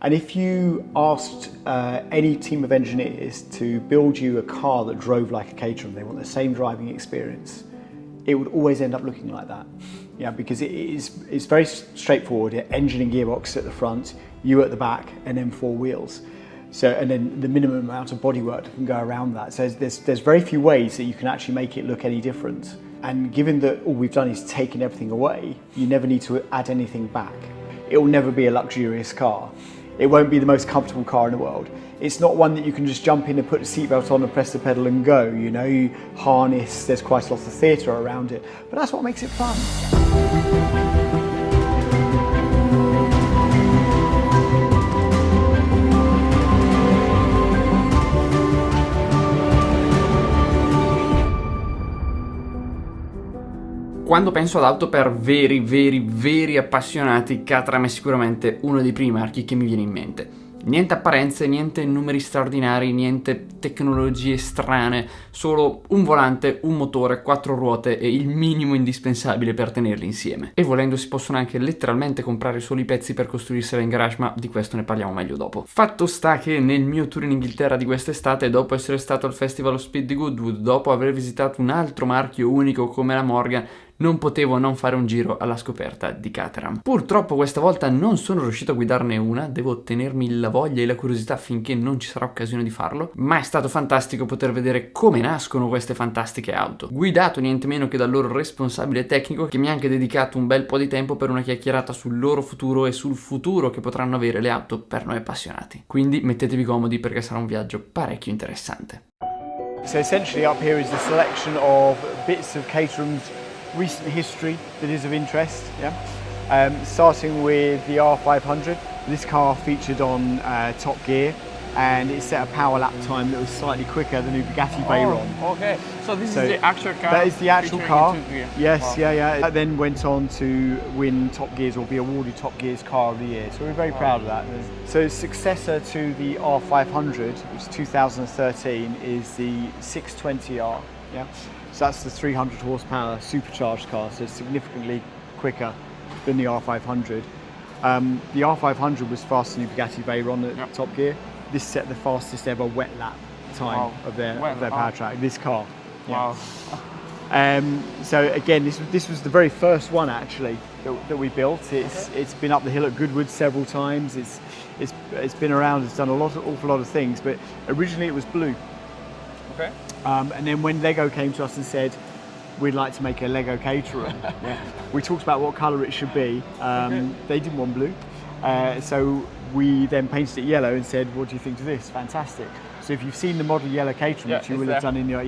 And if you asked any team of engineers to build you a car that drove like a Caterham, they want the same driving experience, it would always end up looking like that. Yeah, because it's very straightforward. Engine and gearbox at the front, you at the back, and then four wheels. So, and then the minimum amount of bodywork that can go around that. So there's very few ways that you can actually make it look any different. And given that all we've done is taken everything away, you never need to add anything back. It will never be a luxurious car. It won't be the most comfortable car in the world. It's not one that you can just jump in and put the seatbelt on and press the pedal and go. You know, you harness, there's quite a lot of theatre around it, but that's what makes it fun. Quando penso ad auto per veri appassionati, Caterham è sicuramente uno dei primi marchi che mi viene in mente. Niente apparenze, niente numeri straordinari, niente tecnologie strane, solo un volante, un motore, 4 ruote e il minimo indispensabile per tenerli insieme. E volendo si possono anche letteralmente comprare solo i pezzi per costruirsela in garage, ma di questo ne parliamo meglio dopo. Fatto sta che nel mio tour in Inghilterra di quest'estate, dopo essere stato al Festival of Speed di Goodwood, dopo aver visitato un altro marchio unico come la Morgan, non potevo non fare un giro alla scoperta di Caterham. Purtroppo questa volta non sono riuscito a guidarne una, devo tenermi la voglia e la curiosità finché non ci sarà occasione di farlo, ma è stato fantastico poter vedere come nascono queste fantastiche auto. Guidato niente meno che dal loro responsabile tecnico, che mi ha anche dedicato un bel po' di tempo per una chiacchierata sul loro futuro e sul futuro che potranno avere le auto per noi appassionati. Quindi mettetevi comodi perché sarà un viaggio parecchio interessante. So essentially up here is the selection of bits of Caterham's recent history that is of interest, starting with the R500. This car featured on Top Gear, and it set a power lap time that was slightly quicker than the Bugatti Veyron. Oh, okay. So this is the actual car? That is the actual car. Yes, wow. yeah. That then went on to win Top Gear's, or be awarded Top Gear's Car of the Year. So we're very proud of that. So successor to the R500, which is 2013, is the 620R. Yeah. So that's the 300 horsepower supercharged car, so significantly quicker than the R500. The R500 was faster than the Bugatti Veyron at Top Gear. This set the fastest ever wet lap time of their power track. This car. Yeah. Wow. So again, this was the very first one actually that we built. It's been up the hill at Goodwood several times. It's been around. It's done awful lot of things. But originally it was blue. Okay. And then when Lego came to us and said, we'd like to make a Lego Caterham, we talked about what colour it should be. They didn't want blue. So we then painted it yellow and said, what do you think of this? Fantastic. So if you've seen the model yellow Caterham, which you will have done in your,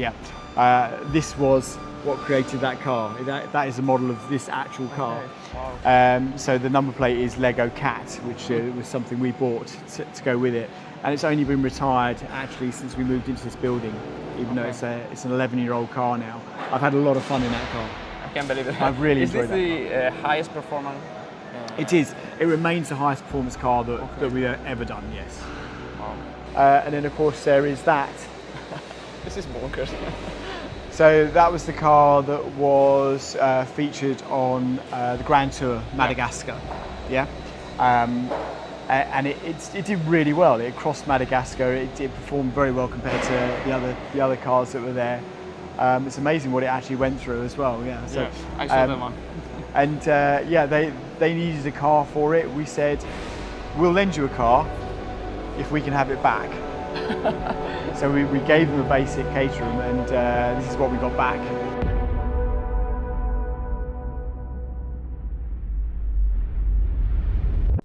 this was what created that car. That is a model of this actual car. Okay. Wow. So the number plate is Lego Cat, which was something we bought to go with it. And it's only been retired actually since we moved into this building, even though it's an 11-year-old car now. I've had a lot of fun in that car. I can't believe it. I've really enjoyed that. Is this the highest performance? It is. It remains the highest performance car that we've ever done, yes. Wow. And then of course there is that. This is bonkers. So that was the car that was featured on the Grand Tour Madagascar. Yeah. And it did really well. It crossed Madagascar. It performed very well compared to the other cars that were there. It's amazing what it actually went through as well. Yeah. So, I saw that one. And they needed a car for it. We said, we'll lend you a car if we can have it back. So we gave them a basic Caterham, and this is what we got back.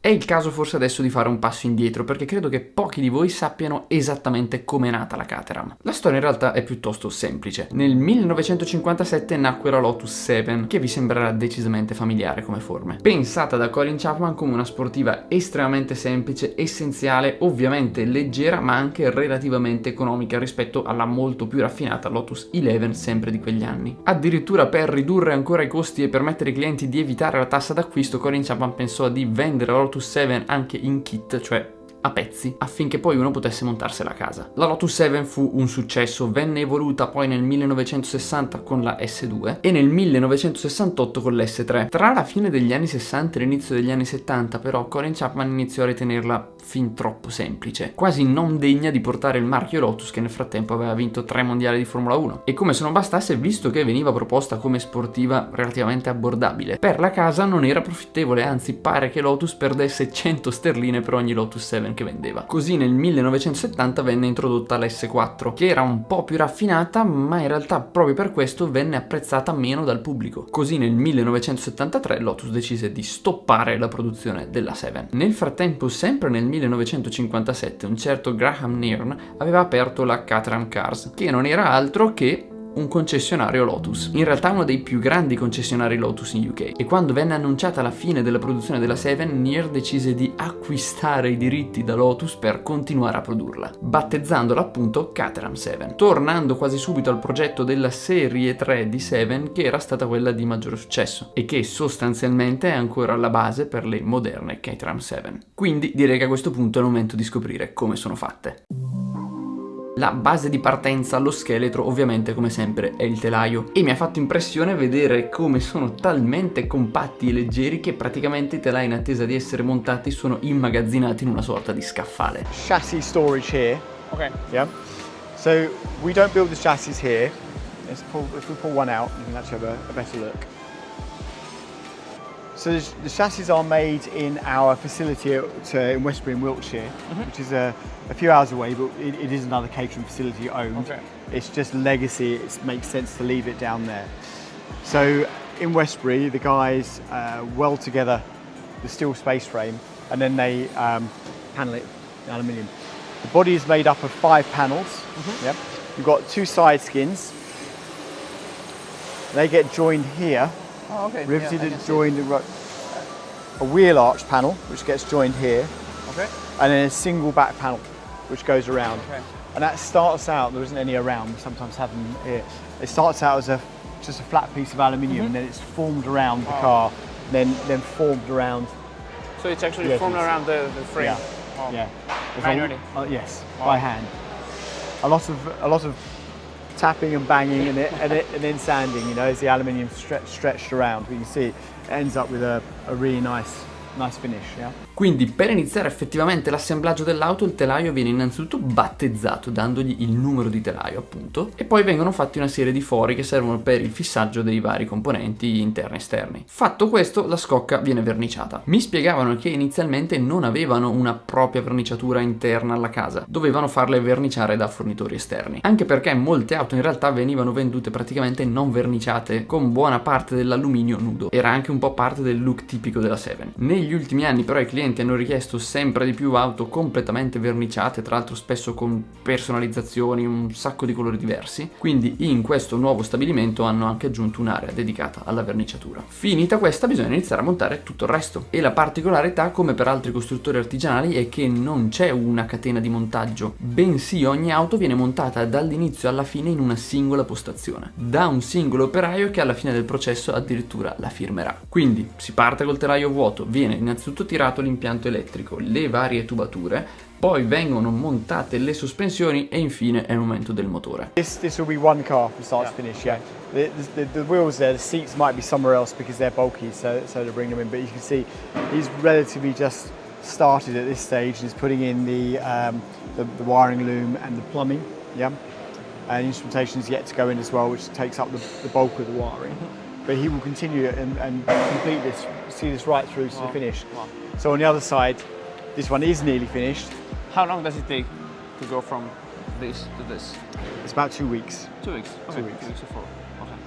È il caso forse adesso di fare un passo indietro, perché credo che pochi di voi sappiano esattamente come è nata la Caterham. La storia in realtà è piuttosto semplice. Nel 1957 nacque la Lotus 7, che vi sembrerà decisamente familiare come forme. Pensata da Colin Chapman come una sportiva estremamente semplice, essenziale, ovviamente leggera, ma anche relativamente economica rispetto alla molto più raffinata Lotus 11 sempre di quegli anni. Addirittura per ridurre ancora i costi e permettere ai clienti di evitare la tassa d'acquisto, Colin Chapman pensò di vendere la Lotus 7 anche in kit, cioè a pezzi affinché poi uno potesse montarsela a casa. La Lotus 7 fu un successo, venne evoluta poi nel 1960 con la S2 e nel 1968 con l'S3. Tra la fine degli anni 60 e l'inizio degli anni 70 però Colin Chapman iniziò a ritenerla fin troppo semplice, quasi non degna di portare il marchio Lotus che nel frattempo aveva vinto 3 mondiali di Formula 1. E come se non bastasse, visto che veniva proposta come sportiva relativamente abbordabile, per la casa non era profittevole, anzi pare che Lotus perdesse 100 sterline per ogni Lotus 7 che vendeva. Così nel 1970 venne introdotta la S4, che era un po' più raffinata, ma in realtà proprio per questo venne apprezzata meno dal pubblico. Così nel 1973 Lotus decise di stoppare la produzione della 7. Nel frattempo, sempre nel 1957, un certo Graham Nairn aveva aperto la Caterham Cars, che non era altro che un concessionario Lotus, in realtà uno dei più grandi concessionari Lotus in UK, e quando venne annunciata la fine della produzione della 7, Nairn decise di acquistare i diritti da Lotus per continuare a produrla, battezzandola appunto Caterham 7, tornando quasi subito al progetto della serie 3 di 7 che era stata quella di maggiore successo e che sostanzialmente è ancora alla base per le moderne Caterham 7. Quindi direi che a questo punto è il momento di scoprire come sono fatte. La base di partenza, lo scheletro, ovviamente come sempre è il telaio, e mi ha fatto impressione vedere come sono talmente compatti e leggeri che praticamente i telai in attesa di essere montati sono immagazzinati in una sorta di scaffale. Chassis storage here. Okay. Yeah. So we don't build the chassis here. If we pull one out, you can actually have a better look. So the chassis are made in our facility in Westbury in Wiltshire, which is a few hours away, but it is another catering facility owned. Okay. It's just legacy, it makes sense to leave it down there. So in Westbury, the guys weld together the steel space frame and then they panel it in aluminium. The body is made up of 5 panels. Yep. You've got 2 side skins. They get joined here. Oh, okay. Riveted Yeah, I and can see. joined a wheel arch panel, which gets joined here, Okay. and then a single back panel, which goes around. Okay. And that starts out, there isn't any around, we sometimes have them here. It starts out as just a flat piece of aluminium, and then it's formed around the car, then formed around. So it's actually Yes, formed it's- around the frame. Yeah, Oh. yeah. There's Manually? yes, Wow. by hand. A lot of tapping and banging and then sanding, you know, as the aluminium stretched around. But you can see it ends up with a really nice finish, yeah? Quindi per iniziare effettivamente l'assemblaggio dell'auto il telaio viene innanzitutto battezzato dandogli il numero di telaio appunto, e poi vengono fatti una serie di fori che servono per il fissaggio dei vari componenti interni e esterni. Fatto questo la scocca viene verniciata. Mi spiegavano che inizialmente non avevano una propria verniciatura interna alla casa, dovevano farle verniciare da fornitori esterni, anche perché molte auto in realtà venivano vendute praticamente non verniciate, con buona parte dell'alluminio nudo. Era anche un po' parte del look tipico della 7. Negli ultimi anni però i clienti hanno richiesto sempre di più auto completamente verniciate, tra l'altro spesso con personalizzazioni, un sacco di colori diversi, quindi in questo nuovo stabilimento hanno anche aggiunto un'area dedicata alla verniciatura. Finita questa bisogna iniziare a montare tutto il resto, e la particolarità, come per altri costruttori artigianali, è che non c'è una catena di montaggio, bensì ogni auto viene montata dall'inizio alla fine in una singola postazione, da un singolo operaio che alla fine del processo addirittura la firmerà. Quindi si parte col telaio vuoto, viene innanzitutto tirato l'impianto elettrico, le varie tubature, poi vengono montate le sospensioni e infine è il momento del motore. This will be one car from start to finish, yeah. The wheels there, the seats might be somewhere else because they're bulky, so to bring them in. But you can see he's relatively just started at this stage and is putting in the wiring loom and the plumbing, yeah. And instrumentation is yet to go in as well, which takes up the bulk of the wiring. But he will continue and complete this, see this right through to the finish. Wow. So on the other side, this one is nearly finished. How long does it take to go from this to this? It's about 2 weeks. 2 weeks. Okay. 2 weeks. 2 weeks or 4.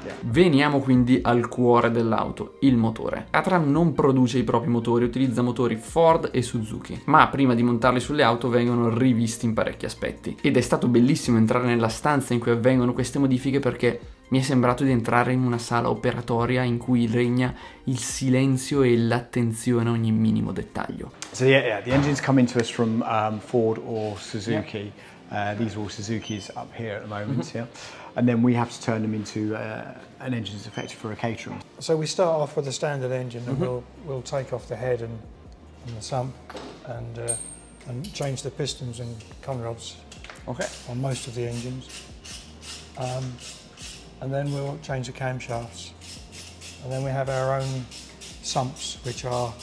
Okay. Veniamo quindi al cuore dell'auto, il motore. Caterham non produce i propri motori, utilizza motori Ford e Suzuki, ma prima di montarli sulle auto vengono rivisti in parecchi aspetti. Ed è stato bellissimo entrare nella stanza in cui avvengono queste modifiche, perché mi è sembrato di entrare in una sala operatoria in cui regna il silenzio e l'attenzione a ogni minimo dettaglio. So yeah, the engines come into us from Ford or Suzuki. These are all Suzukis up here at the moment, yeah. And then we have to turn them into an engine that's effective for a Caterham. So we start off with a standard engine, and we'll take off the head and the sump and and change the pistons and conrods Okay. on most of the engines. And then we'll change the camshafts. And then we have our own sumps, which are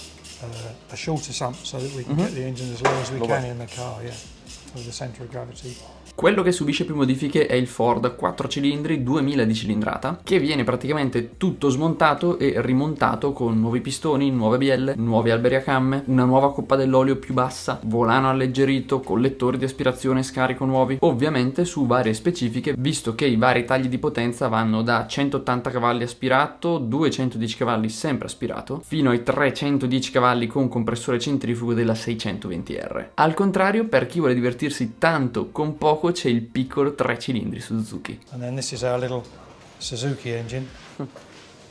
a shorter sump so that we can get the engine as low as we can in the car, with the centre of gravity. Quello che subisce più modifiche è il Ford 4 cilindri 2000 di cilindrata, che viene praticamente tutto smontato e rimontato con nuovi pistoni, nuove bielle, nuovi alberi a camme, una nuova coppa dell'olio più bassa, volano alleggerito, collettori di aspirazione e scarico nuovi, ovviamente su varie specifiche, visto che i vari tagli di potenza vanno da 180 cavalli aspirato, 210 cavalli sempre aspirato, fino ai 310 cavalli con compressore centrifugo della 620R. Al contrario, per chi vuole divertirsi tanto con poco, c'è il piccolo 3 cilindri Suzuki. And then this is our little Suzuki engine,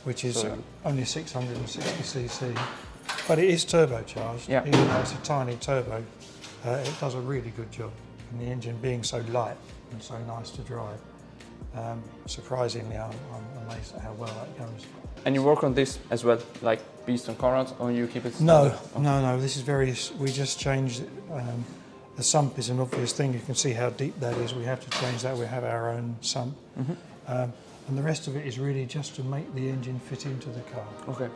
which is only 660cc, but it is turbocharged. Yeah. Even though it's a tiny turbo, it does a really good job. And the engine being so light and so nice to drive, surprisingly, I'm amazed at how well that goes. And you work on this as well, like piston conrods, or you keep it No, standard? no. This is we just changed. The sump is an obvious thing. You can see how deep that is. We have to change that. We have our own sump, and the rest of it is really just to make the engine fit into the car. Okay.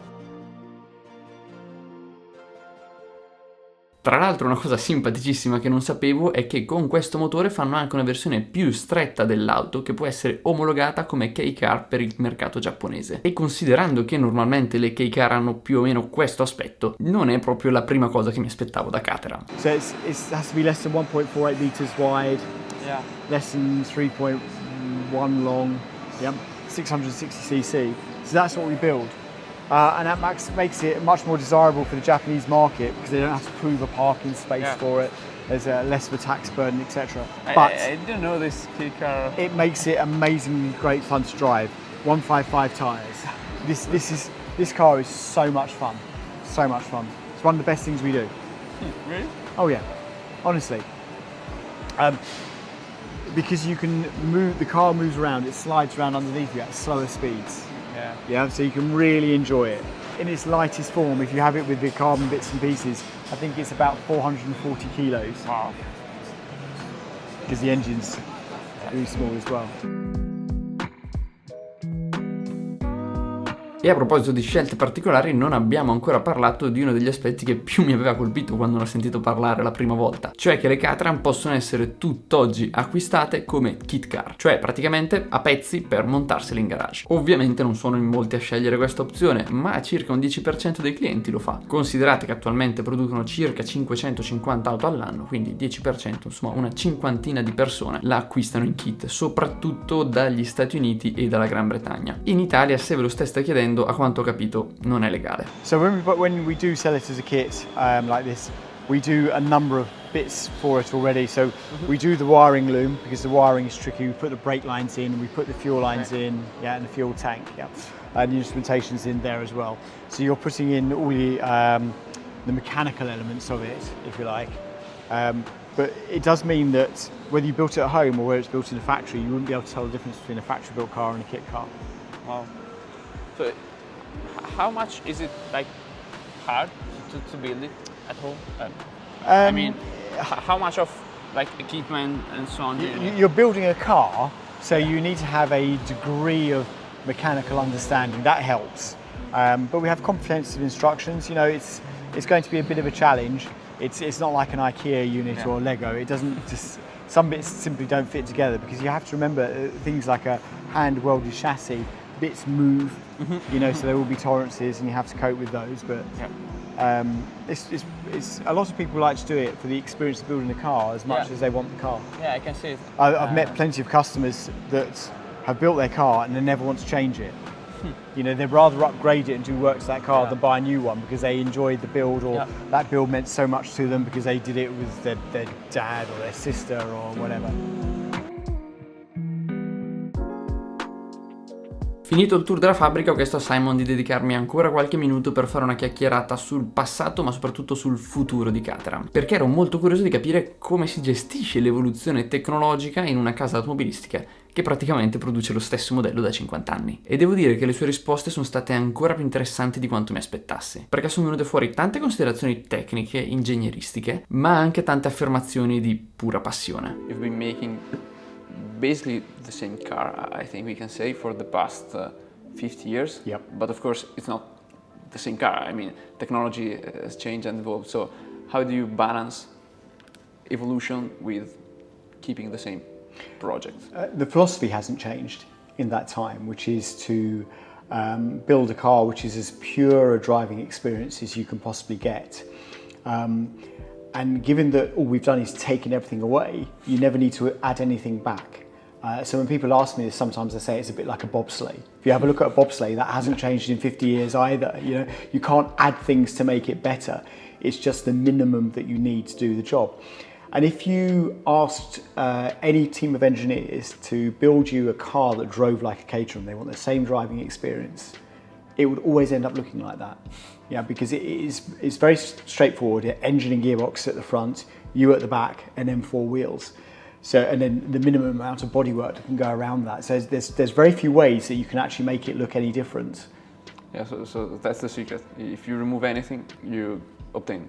Tra l'altro una cosa simpaticissima che non sapevo è che con questo motore fanno anche una versione più stretta dell'auto che può essere omologata come K-Car per il mercato giapponese. E considerando che normalmente le K-Car hanno più o meno questo aspetto, non è proprio la prima cosa che mi aspettavo da Caterham. So it has to be less than 1.48 meters wide, Yeah. less than 3.1 long, 660cc. So that's what we build. And that makes it much more desirable for the Japanese market because they don't have to prove a parking space for it. There's less of a tax burden, etc. But I didn't know this K-Car. it makes it amazingly great fun to drive. 155 tyres. This car is so much fun. So much fun. It's one of the best things we do. Really? Oh yeah, honestly. Because you can move, the car moves around, it slides around underneath you at slower speeds. Yeah. So you can really enjoy it. In its lightest form, if you have it with the carbon bits and pieces, I think it's about 440 kilos. Wow. Because the engine's really small as well. E a proposito di scelte particolari, non abbiamo ancora parlato di uno degli aspetti che più mi aveva colpito quando ne ho sentito parlare la prima volta, cioè che le Caterham possono essere tutt'oggi acquistate come kit car, cioè praticamente a pezzi per montarsele in garage. Ovviamente non sono in molti a scegliere questa opzione, ma circa un 10% dei clienti lo fa. Considerate che attualmente producono circa 550 auto all'anno, quindi 10%, insomma una cinquantina di persone la acquistano in kit, soprattutto dagli Stati Uniti e dalla Gran Bretagna. In Italia, se ve lo steste chiedendo, a quanto ho capito non è legale. So when we do sell it as a kit like this, we do a number of bits for it already. So we do the wiring loom because the wiring is tricky. We put the brake lines in, we put the fuel lines in, and the fuel tank, and the instrumentation's in there as well. So you're putting in all the mechanical elements of it, if you like. But it does mean that whether you built it at home or where it's built in a factory, you wouldn't be able to tell the difference between a factory-built car and a kit car. Wow. So, how much is it like hard to build it at home? I mean, how much of like equipment and so on? You're building a car, so you need to have a degree of mechanical understanding. That helps. But we have comprehensive instructions. You know, it's going to be a bit of a challenge. It's not like an IKEA unit or Lego. It doesn't just. Some bits simply don't fit together because you have to remember things like a hand welded chassis. Bits move, you know, so there will be tolerances and you have to cope with those. But it's a lot of people like to do it for the experience of building a car as much as they want the car. Yeah, I can see it. I've met plenty of customers that have built their car and they never want to change it. You know, they'd rather upgrade it and do work to that car than buy a new one because they enjoyed the build or that build meant so much to them because they did it with their dad or their sister or whatever. Finito il tour della fabbrica, ho chiesto a Simon di dedicarmi ancora qualche minuto per fare una chiacchierata sul passato, ma soprattutto sul futuro di Caterham, perché ero molto curioso di capire come si gestisce l'evoluzione tecnologica in una casa automobilistica che praticamente produce lo stesso modello da 50 anni. E devo dire che le sue risposte sono state ancora più interessanti di quanto mi aspettassi, perché sono venute fuori tante considerazioni tecniche, ingegneristiche, ma anche tante affermazioni di pura passione. You've been making basically the same car, I think we can say, for the past 50 years. Yep. But of course, it's not the same car. I mean, technology has changed and evolved. So, how do you balance evolution with keeping the same project? The philosophy hasn't changed in that time, which is to build a car which is as pure a driving experience as you can possibly get. And given that all we've done is taken everything away, you never need to add anything back. So when people ask me this, sometimes I say it's a bit like a bobsleigh. If you have a look at a bobsleigh, that hasn't changed in 50 years either. You know, you can't add things to make it better. It's just the minimum that you need to do the job. And if you asked any team of engineers to build you a car that drove like a Caterham, they want the same driving experience, it would always end up looking like that. Yeah, because it's very straightforward. Engine and gearbox at the front, you at the back, and then four wheels. So, and then the minimum amount of bodywork that can go around that. So there's very few ways that you can actually make it look any different. Yeah, so that's the secret. If you remove anything, you obtain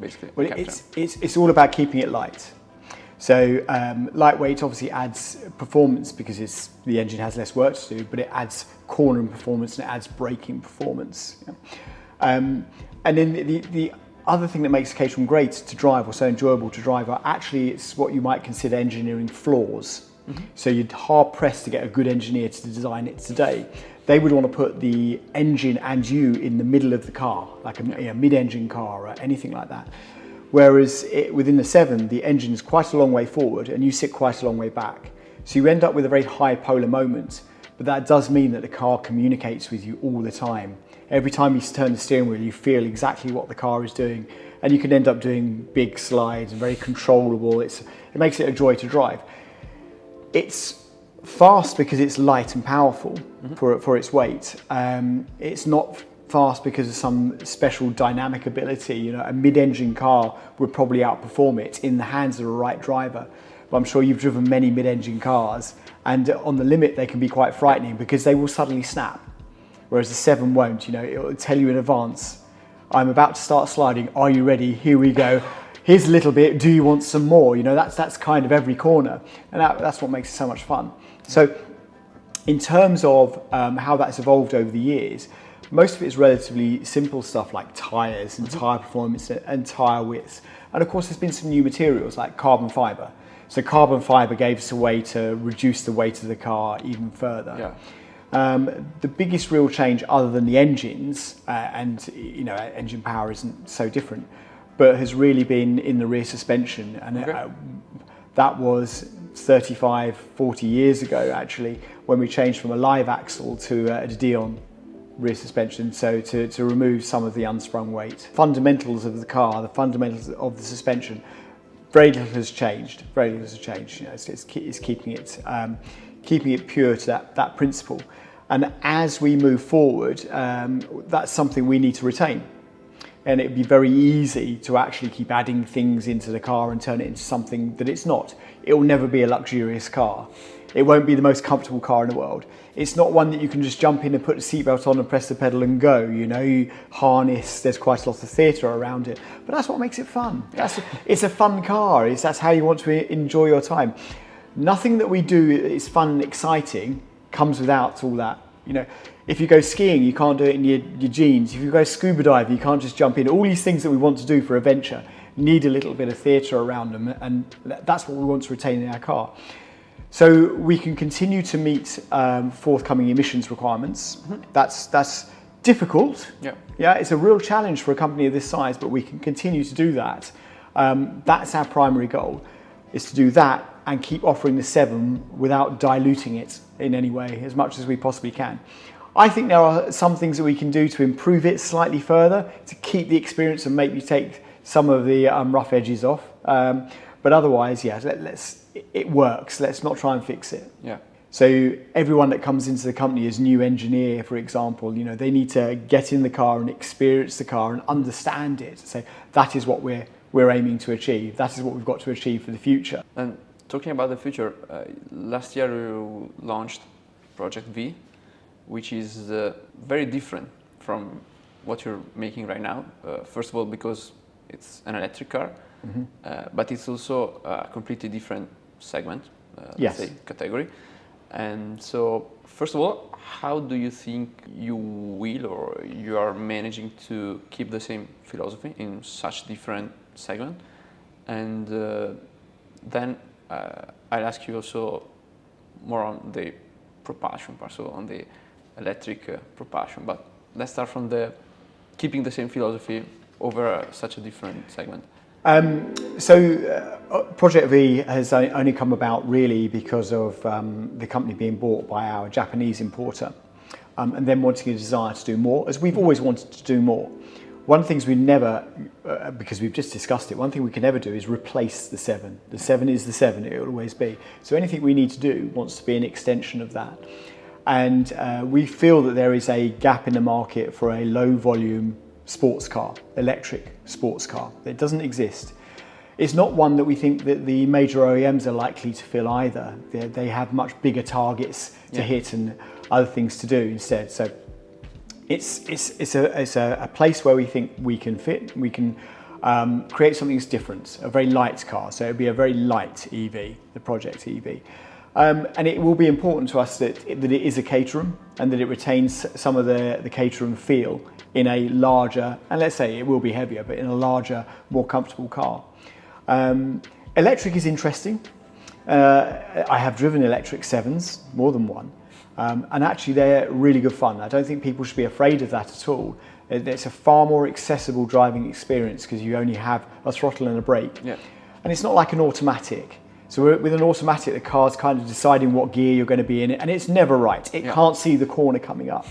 basically. Well, it's all about keeping it light. So lightweight obviously adds performance because the engine has less work to do, but it adds cornering performance and it adds braking performance. Yeah. And then the other thing that makes a Caterham great to drive or so enjoyable to drive are actually it's what you might consider engineering flaws. Mm-hmm. So you're hard pressed to get a good engineer to design it today. They would want to put the engine and you in the middle of the car, like a mid-engine car or anything like that. Whereas within the 7, the engine is quite a long way forward and you sit quite a long way back. So you end up with a very high polar moment, but that does mean that the car communicates with you all the time. Every time you turn the steering wheel, you feel exactly what the car is doing, and you can end up doing big slides and very controllable. It makes it a joy to drive. It's fast because it's light and powerful for its weight. It's not fast because of some special dynamic ability. You know, a mid-engine car would probably outperform it in the hands of the right driver. But I'm sure you've driven many mid-engine cars, and on the limit they can be quite frightening because they will suddenly snap. Whereas the 7 won't. You know, it will tell you in advance, I'm about to start sliding, are you ready? Here we go. Here's a little bit, do you want some more? You know, that's kind of every corner, and that's what makes it so much fun. So in terms of how that's evolved over the years, most of it is relatively simple stuff like tyres and tyre performance and tyre width. And of course there's been some new materials like carbon fibre. So carbon fibre gave us a way to reduce the weight of the car even further. Yeah. The biggest real change other than the engines, and you know, engine power isn't so different, but has really been in the rear suspension. And that was 35, 40 years ago actually, when we changed from a live axle to a Dion rear suspension, so to remove some of the unsprung weight. Fundamentals of the car, the fundamentals of the suspension, very little has changed. Very little has changed. You know, it's keeping it pure to that principle. And as we move forward, that's something we need to retain. And it'd be very easy to actually keep adding things into the car and turn it into something that it's not. It will never be a luxurious car. It won't be the most comfortable car in the world. It's not one that you can just jump in and put the seatbelt on and press the pedal and go. You know, you harness, there's quite a lot of theatre around it. But that's what makes it fun. It's a fun car. That's how you want to enjoy your time. Nothing that we do is fun and exciting comes without all that. You know, if you go skiing, you can't do it in your jeans. If you go scuba diving, you can't just jump in. All these things that we want to do for a venture need a little bit of theatre around them, and that's what we want to retain in our car. So we can continue to meet forthcoming emissions requirements. That's difficult. Yeah, it's a real challenge for a company of this size, but we can continue to do that. That's our primary goal, is to do that and keep offering the 7 without diluting it in any way as much as we possibly can. I think there are some things that we can do to improve it slightly further, to keep the experience and maybe take some of the rough edges off. But otherwise, yeah, it works. Let's not try and fix it. Yeah. So everyone that comes into the company as new engineer, for example, you know, they need to get in the car and experience the car and understand it. So that is what we're aiming to achieve. That is what we've got to achieve for the future. And talking about the future, last year you launched Project V, which is very different from what you're making right now. First of all, because it's an electric car, but it's also a completely different segment, Yes. let's say, category. And so, first of all, how do you think you will or you are managing to keep the same philosophy in such different segment? And then I'll ask you also more on the propulsion part, so on the electric propulsion. But let's start from the keeping the same philosophy over such a different segment. Project V has only come about really because of the company being bought by our Japanese importer, and then wanting a desire to do more, as we've always wanted to do more. One of the things we never, because we've just discussed it, one thing we can never do is replace the 7. The 7 is the 7, it will always be. So anything we need to do wants to be an extension of that. And we feel that there is a gap in the market for a low volume sports car, electric sports car. It doesn't exist. It's not one that we think that the major OEMs are likely to fill either. They have much bigger targets to hit and other things to do instead. So it's a place where we think we can fit. We can create something that's different, a very light car. So it'll be a very light EV, the Project EV. And it will be important to us that it is a Caterham and that it retains some of the Caterham feel in a larger, and let's say it will be heavier, but in a larger, more comfortable car. Electric is interesting. I have driven electric 7s, more than one, and actually they're really good fun. I don't think people should be afraid of that at all. It's a far more accessible driving experience because you only have a throttle and a brake. Yeah. And it's not like an automatic. So with an automatic, the car's kind of deciding what gear you're going to be in, and it's never right. It can't see the corner coming up.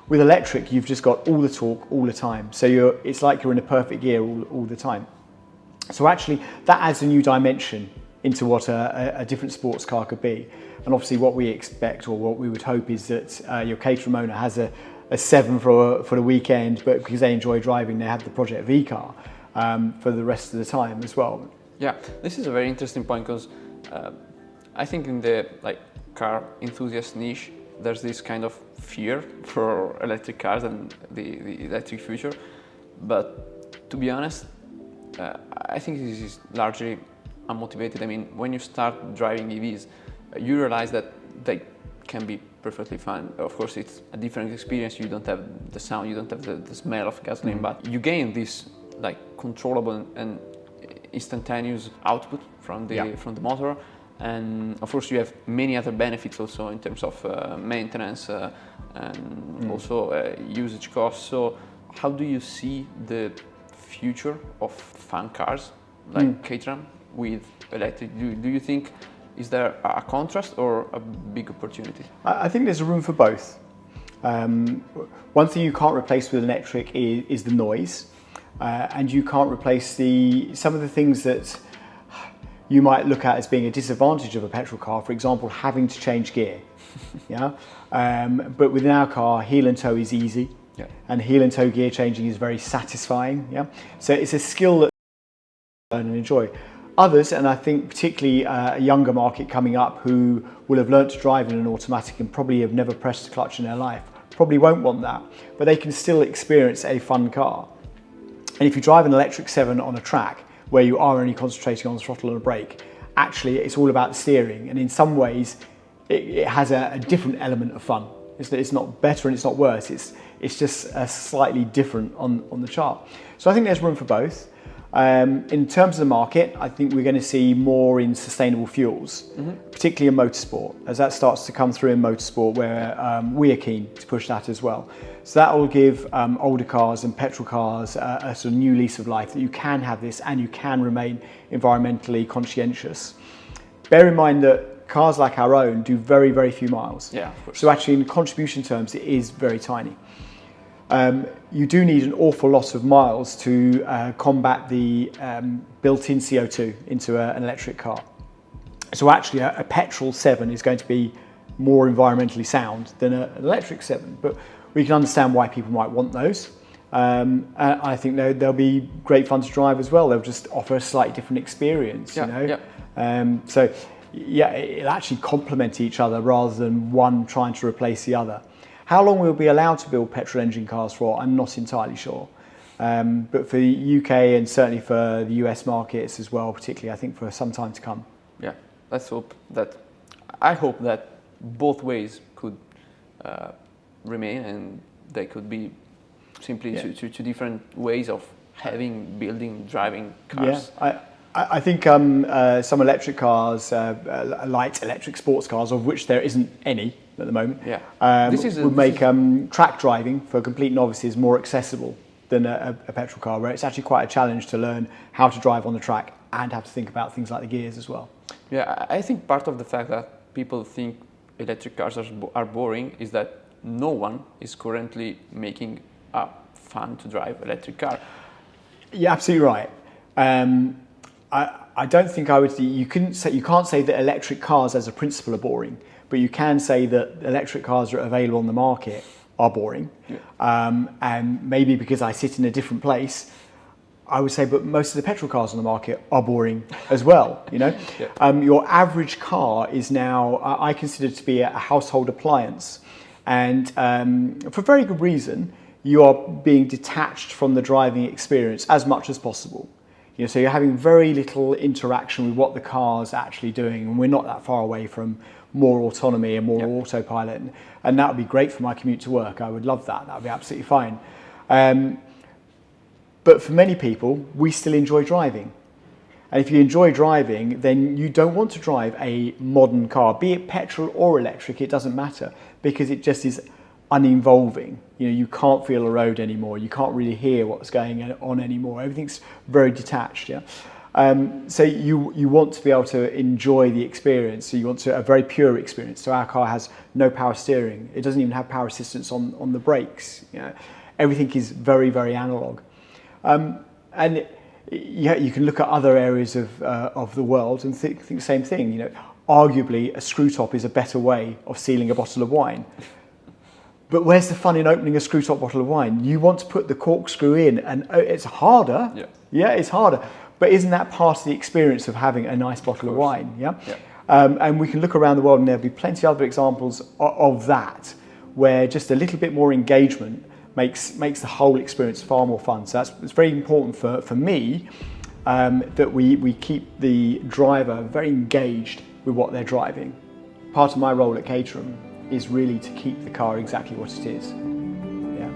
With electric, you've just got all the torque all the time. So it's like you're in a perfect gear all the time. So actually, that adds a new dimension into what a different sports car could be. And obviously what we expect, or what we would hope, is that your Caterham owner has a 7 for the weekend, but because they enjoy driving, they have the Project V car for the rest of the time as well. Yeah, this is a very interesting point because I think in the car enthusiast niche, there's this kind of fear for electric cars and the electric future. But to be honest, I think this is largely unmotivated. I mean, when you start driving EVs, you realize that they can be perfectly fine. Of course, it's a different experience. You don't have the sound, you don't have the smell of gasoline, but you gain this controllable and instantaneous output from the motor. And of course, you have many other benefits also in terms of maintenance and also usage costs. So, how do you see the future of fun cars like Caterham with electric? Do you think is there a contrast or a big opportunity? I think there's a room for both. One thing you can't replace with electric is the noise, and you can't replace some of the things that you might look at as being a disadvantage of a petrol car. For example, having to change gear. But within our car, heel and toe is easy. Yeah. And heel and toe gear changing is very satisfying. So it's a skill that you learn and enjoy. Others, and I think particularly a younger market coming up who will have learnt to drive in an automatic and probably have never pressed a clutch in their life, probably won't want that, but they can still experience a fun car. And if you drive an electric 7 on a track where you are only concentrating on the throttle and a brake, actually it's all about the steering, and in some ways it has a different element of fun. It's not better and it's not worse, it's just slightly different on the chart. So I think there's room for both. In terms of the market, I think we're going to see more in sustainable fuels, particularly in motorsport, as that starts to come through in motorsport, where we are keen to push that as well. So that will give older cars and petrol cars a sort of new lease of life, that you can have this and you can remain environmentally conscientious. Bear in mind that cars like our own do very, very few miles. Yeah, of course. So actually in contribution terms, it is very tiny. You do need an awful lot of miles to combat the built-in CO2 into an electric car. So actually a petrol 7 is going to be more environmentally sound than an electric 7. But we can understand why people might want those. And I think they'll be great fun to drive as well. They'll just offer a slightly different experience, you know. So yeah, it'll actually complement each other rather than one trying to replace the other. How long we'll be allowed to build petrol engine cars for, I'm not entirely sure. But for the UK and certainly for the US markets as well, particularly, I think for some time to come. Yeah, I hope that both ways could remain, and they could be simply two different ways of having, building, driving cars. Yeah, I think some electric cars, light electric sports cars, of which there isn't any at the moment, would make track driving for complete novices more accessible than a petrol car, where it's actually quite a challenge to learn how to drive on the track and have to think about things like the gears as well. Yeah, I think part of the fact that people think electric cars are boring is that no one is currently making a fun to drive electric car. You're absolutely right. I don't think you can't say that electric cars as a principle are boring, but you can say that electric cars that are available on the market are boring. And maybe because I sit in a different place, I would say, but most of the petrol cars on the market are boring as well, you know. Your average car is now, I consider to be a household appliance. And for very good reason, you are being detached from the driving experience as much as possible. You know, so you're having very little interaction with what the car's actually doing, and we're not that far away from more autonomy and more autopilot, and that would be great for my commute to work. I would love that. That would be absolutely fine. But for many people, we still enjoy driving. And if you enjoy driving, then you don't want to drive a modern car, be it petrol or electric, it doesn't matter, because it just is uninvolving. You know, you can't feel a road anymore. You can't really hear what's going on anymore. Everything's very detached. So you want to be able to enjoy the experience. So you want a very pure experience. So our car has no power steering. It doesn't even have power assistance on the brakes. You know, everything is very, very analog. And you can look at other areas of the world and think the same thing. You know, arguably a screw top is a better way of sealing a bottle of wine. But where's the fun in opening a screw top bottle of wine? You want to put the corkscrew in, and it's harder. Yeah, it's harder. But isn't that part of the experience of having a nice bottle of wine? And we can look around the world, and there'll be plenty of other examples of that, where just a little bit more engagement makes the whole experience far more fun. So it's very important for me that we keep the driver very engaged with what they're driving. Part of my role at Caterham is really to keep the car exactly what it is. Yeah.